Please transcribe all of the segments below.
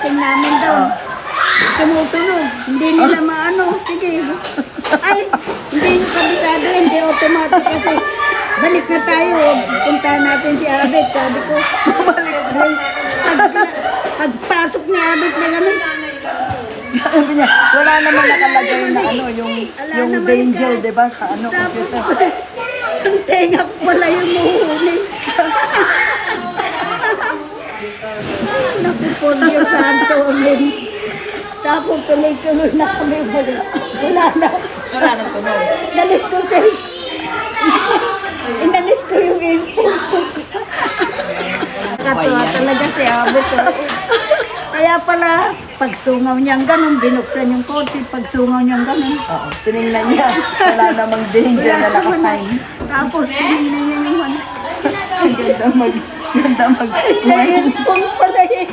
pagdating namin doon, tumutunog. Hindi nila maano. Sige. Ay, hindi nyo kabisado, hindi automatic kasi. Balik na tayo. Puntahan natin si Abet. Sabi ko, pagpasok ni Abet na gano'n. Sabi niya, wala naman nakalagay na ano, yung danger, di ba, sa ano, computer. Ang tenga ko pala yung muhuli. Naku po, Diyos Santo, amen. Tapos tuloy-tuloy na kami balik. Wala na. Wala nang tunog. Dalis ko sa inalis ko yung info. Nakatuwa talaga si Abot. Kaya pala, pagsungaw niyang ganun, binuksan yung kotse, pagsungaw niyang ganun. Oo, tinignan niya. Wala namang danger na nakasign. Tapos, tinignan niya yung ano. Ganda mag-wine. Kung pala yun.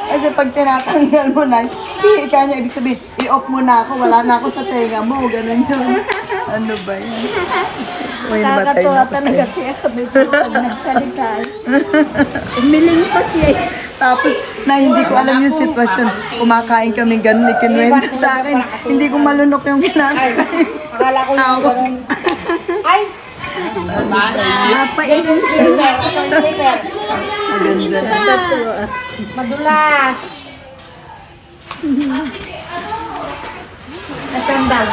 Kasi pag tinatanggal mo na, hihika niya, ibig sabihin, i-off mo na ako, wala na ako sa tenga mo, ganun yun. Ano ba yan? Uy, nabatay na Nakakatuwa ako talaga sa'yo. siya kami pag nagsalita. Umiling pa siya. Tapos, na hindi ko alam yung sitwasyon, kumakain kami ganun, ikinuwenta sa akin, hindi ko malunok yung kinakain. Akala ko yung ganun. Ay! Napailin siya. Maganda na. Nakakatuwa. Madulas! Nasandal.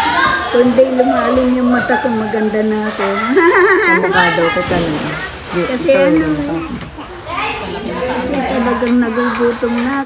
Kundi lumalim yung mata ko, maganda na ako. Ang mukha daw ko talaga. Kasi ano, talagang nagugutom na.